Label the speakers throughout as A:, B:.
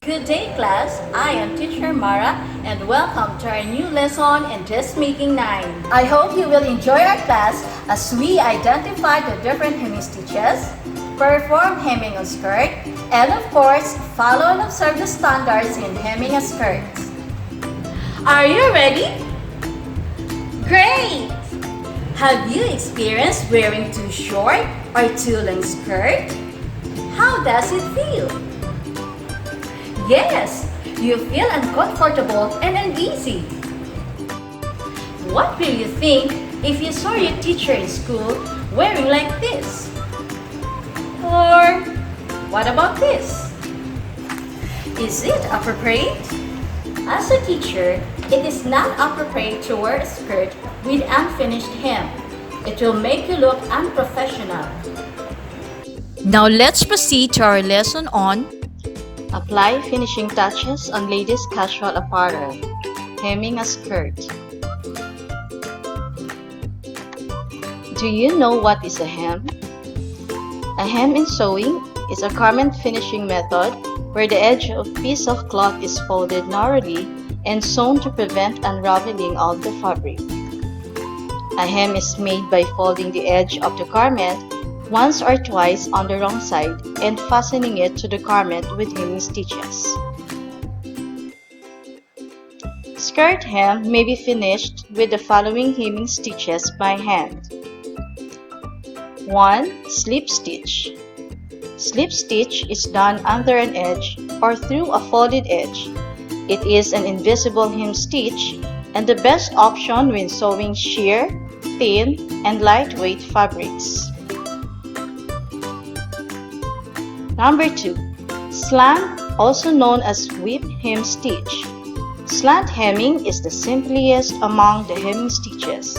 A: Good day, class. I am Teacher Mara and welcome to our new lesson in Dressmaking 9. I hope you will enjoy our class as we identify the different hemming stitches, perform hemming on skirt, and of course, follow and observe the standards in hemming a skirt. Are you ready? Great! Have you experienced wearing too short or too long skirt? How does it feel? Yes, you feel uncomfortable and uneasy. What will you think if you saw your teacher in school wearing like this? Or what about this? Is it appropriate? As a teacher, it is not appropriate to wear a skirt with unfinished hem. It will make you look unprofessional. Now let's proceed to our lesson on apply finishing touches on ladies' casual apparel, hemming a skirt. Do you know what is a hem? A hem in sewing is a garment finishing method where the edge of a piece of cloth is folded narrowly and sewn to prevent unraveling of the fabric. A hem is made by folding the edge of the garment once or twice on the wrong side and fastening it to the garment with hemming stitches. Skirt hem may be finished with the following hemming stitches by hand. 1. Slip stitch. Slip stitch is done under an edge or through a folded edge. It is an invisible hem stitch and the best option when sewing sheer, thin, and lightweight fabrics. Number 2. Slant, also known as whip hem stitch. Slant hemming is the simplest among the hemming stitches.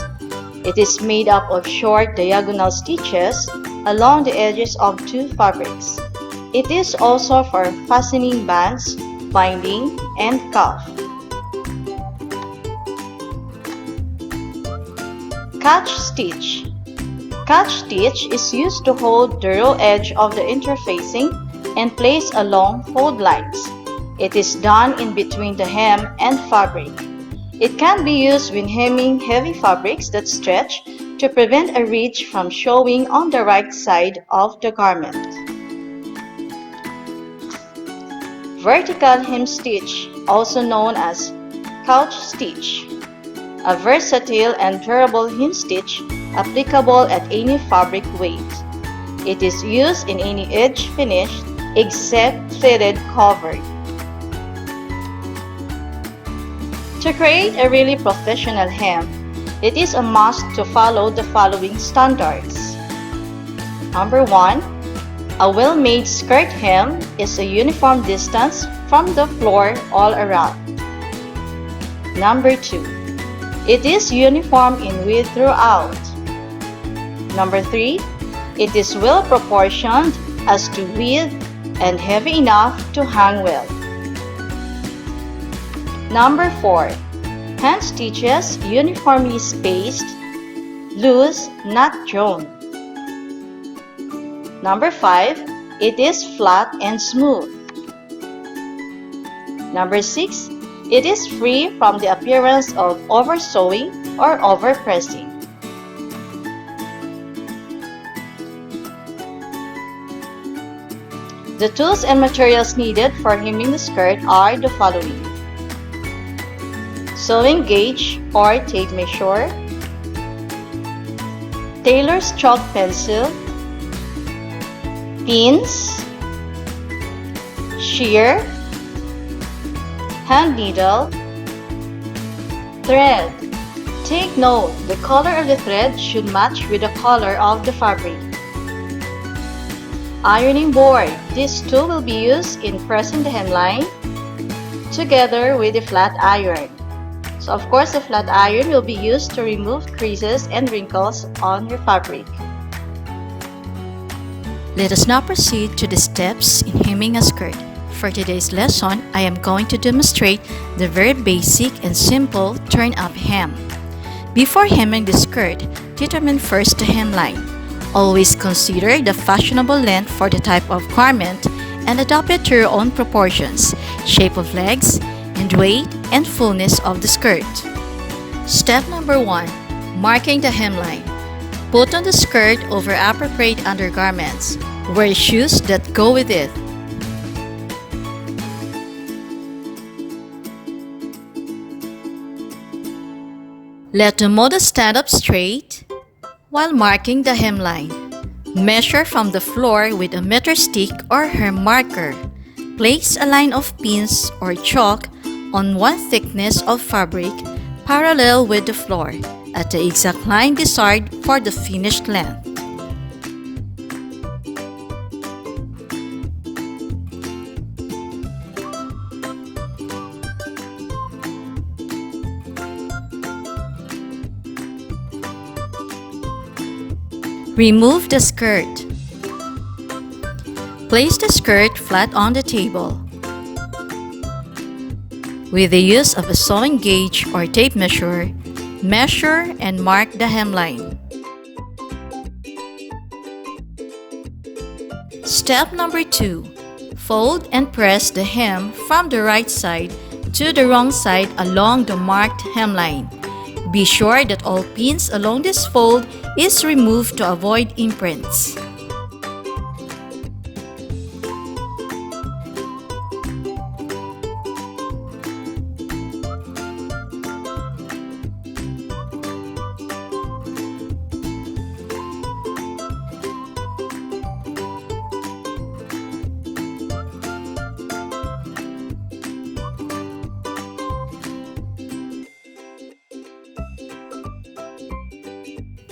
A: It is made up of short diagonal stitches along the edges of two fabrics. It is also for fastening bands, binding, and cuff. Catch stitch. Catch stitch is used to hold the raw edge of the interfacing and place along fold lines. It is done in between the hem and fabric. It can be used when hemming heavy fabrics that stretch to prevent a ridge from showing on the right side of the garment. Vertical hem stitch, also known as couch stitch. A versatile and durable hem stitch applicable at any fabric weight. It is used in any edge finish except threaded covered. To create a really professional hem, it is a must to follow the following standards. Number 1. A well-made skirt hem is a uniform distance from the floor all around. Number 2. It is uniform in width throughout. Number 3. It is well proportioned as to width and heavy enough to hang well. Number 4. Hand stitches uniformly spaced, loose, not drawn. Number 5. It is flat and smooth. Number 6. It is free from the appearance of over-sewing or over-pressing. The tools and materials needed for hemming the skirt are the following: sewing gauge or tape measure, tailor's chalk pencil, pins, shear, hand needle, thread. Take note, the color of the thread should match with the color of the fabric. Ironing board. This tool will be used in pressing the hemline together with the flat iron. So of course, the flat iron will be used to remove creases and wrinkles on your fabric.
B: Let us now proceed to the steps in hemming a skirt. For today's lesson, I am going to demonstrate the very basic and simple turn-up hem. Before hemming the skirt, determine first the hemline. Always consider the fashionable length for the type of garment and adapt it to your own proportions, shape of legs, and weight and fullness of the skirt. Step number 1. Marking the hemline. Put on the skirt over appropriate undergarments. Wear shoes that go with it. Let the model stand up straight while marking the hemline. Measure from the floor with a meter stick or hem marker. Place a line of pins or chalk on one thickness of fabric parallel with the floor at the exact line desired for the finished length. Remove the skirt. Place the skirt flat on the table. With the use of a sewing gauge or tape measure, measure and mark the hemline. Step number 2. Fold and press the hem from the right side to the wrong side along the marked hemline. Be sure that all pins along this fold is removed to avoid imprints.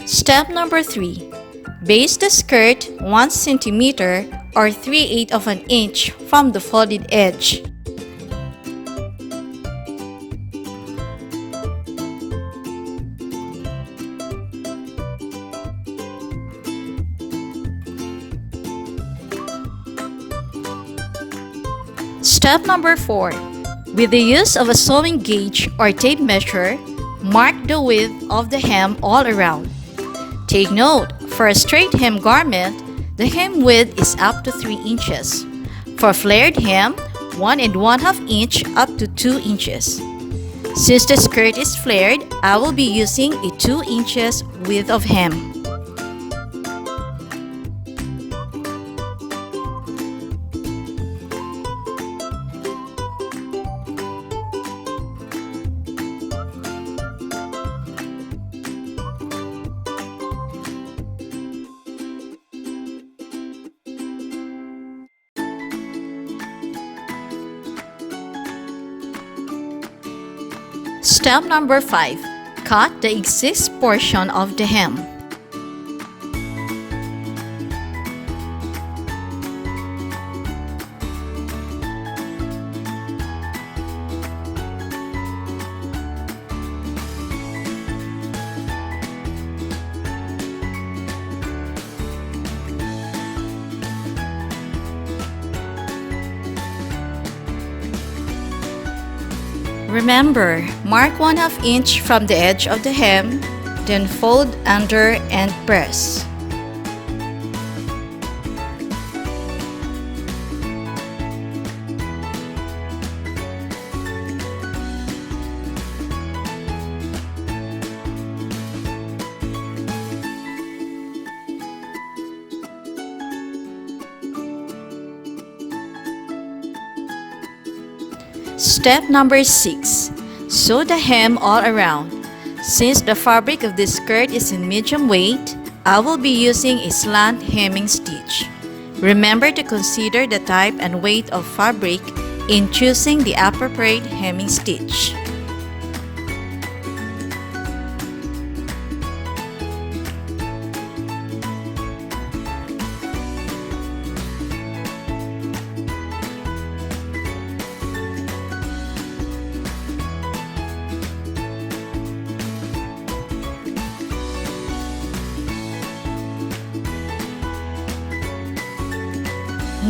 B: Step number 3. Base the skirt 1 cm or 3/8 of an inch from the folded edge. Step number 4. With the use of a sewing gauge or tape measure, mark the width of the hem all around. Take note, for a straight hem garment, the hem width is up to 3 inches. For flared hem, 1 1/2 inch up to 2 inches. Since the skirt is flared, I will be using a 2 inches width of hem. Step number 5. Cut the excess portion of the hem. Remember, mark 1/2 inch from the edge of the hem, then fold under and press. Step number 6. Sew the hem all around. Since the fabric of this skirt is in medium weight, I will be using a slant hemming stitch. Remember to consider the type and weight of fabric in choosing the appropriate hemming stitch.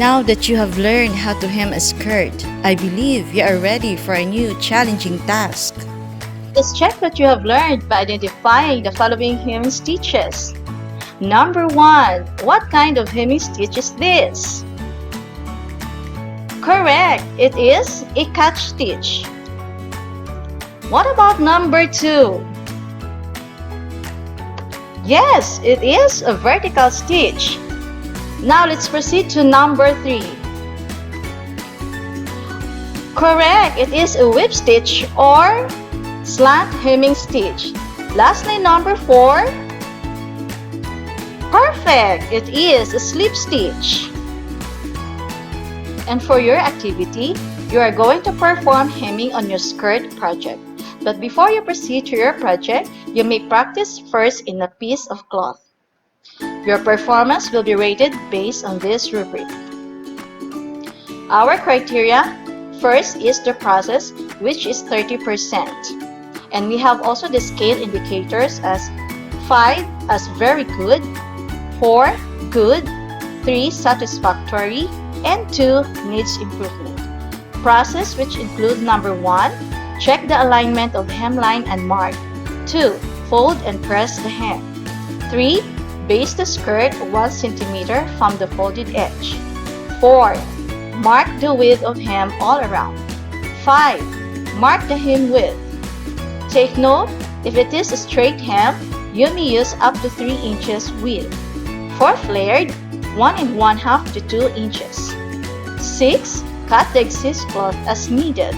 B: Now that you have learned how to hem a skirt, I believe you are ready for a new challenging task.
A: Just check what you have learned by identifying the following hem stitches.
B: Number 1. What kind of hemming stitch is this? Correct, it is a catch stitch. What about number 2? Yes, it is a vertical stitch. Now let's proceed to number 3. Correct, it is a whip stitch or slant hemming stitch. Lastly, number 4. Perfect, it is a slip stitch. And for your activity, you are going to perform hemming on your skirt project. But before you proceed to your project, you may practice first in a piece of cloth. Your performance will be rated based on this rubric. Our criteria, first is the process, which is 30%. And we have also the scale indicators as 5 as very good, 4 good, 3 satisfactory, and 2 needs improvement. Process, which include number 1, check the alignment of hemline and mark. 2. Fold and press the hem. 3. Base the skirt 1 cm from the folded edge. 4. Mark the width of hem all around. 5. Mark the hem width. Take note, if it is a straight hem, you may use up to 3 inches width. For flared, 1 1/2 to 2 inches. 6. Cut the excess cloth as needed.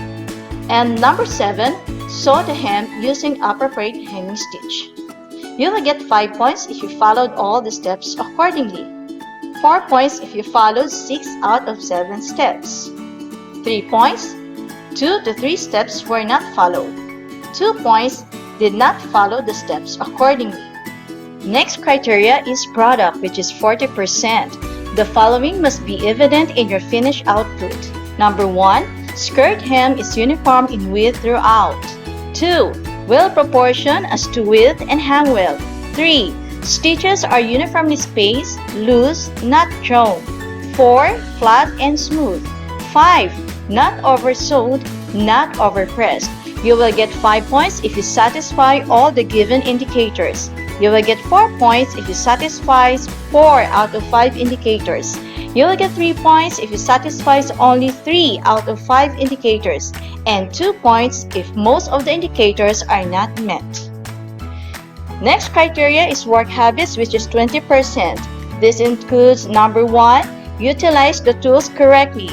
B: And number 7, sew the hem using appropriate hemming stitch. You will get 5 points if you followed all the steps accordingly. 4 points if you followed 6 out of 7 steps. 3 points, 2 to 3 steps were not followed. 2 points did not follow the steps accordingly. Next criteria is product, which is 40%. The following must be evident in your finished output. Number 1, skirt hem is uniform in width throughout. 2. Well proportioned as to width and hem width. 3. Stitches are uniformly spaced, loose, not drawn. 4. Flat and smooth. 5. Not oversewed, not overpressed. You will get 5 points if you satisfy all the given indicators. You will get 4 points if you satisfy 4 out of 5 indicators. You will get 3 points if you satisfy only 3 out of 5 indicators, and 2 points if most of the indicators are not met. Next criteria is work habits, which is 20%. This includes number 1, utilize the tools correctly.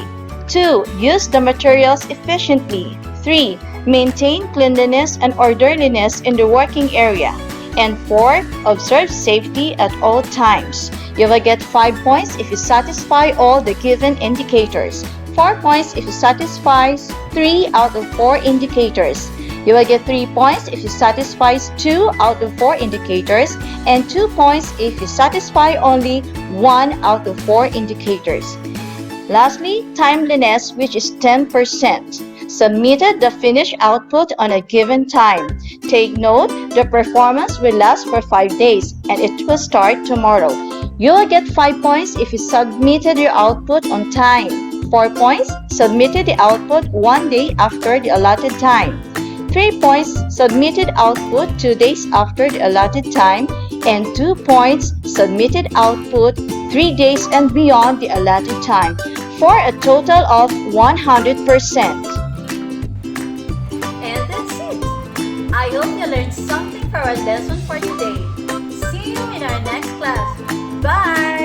B: 2. Use the materials efficiently. 3. Maintain cleanliness and orderliness in the working area. And 4. Observe safety at all times. You will get 5 points if you satisfy all the given indicators. 4 points if you satisfy 3 out of 4 indicators. You will get 3 points if you satisfy 2 out of 4 indicators, and 2 points if you satisfy only 1 out of 4 indicators. Lastly, timeliness, which is 10%. Submitted the finished output on a given time. Take note, the performance will last for 5 days and it will start tomorrow. You will get 5 points if you submitted your output on time. 4 points, submitted the output 1 day after the allotted time. 3 points, submitted output 2 days after the allotted time. And 2 points, submitted output 3 days and beyond the allotted time, for a total of 100%.
A: And that's it. I hope you learned something for our lesson for today. See you in our next class. Bye!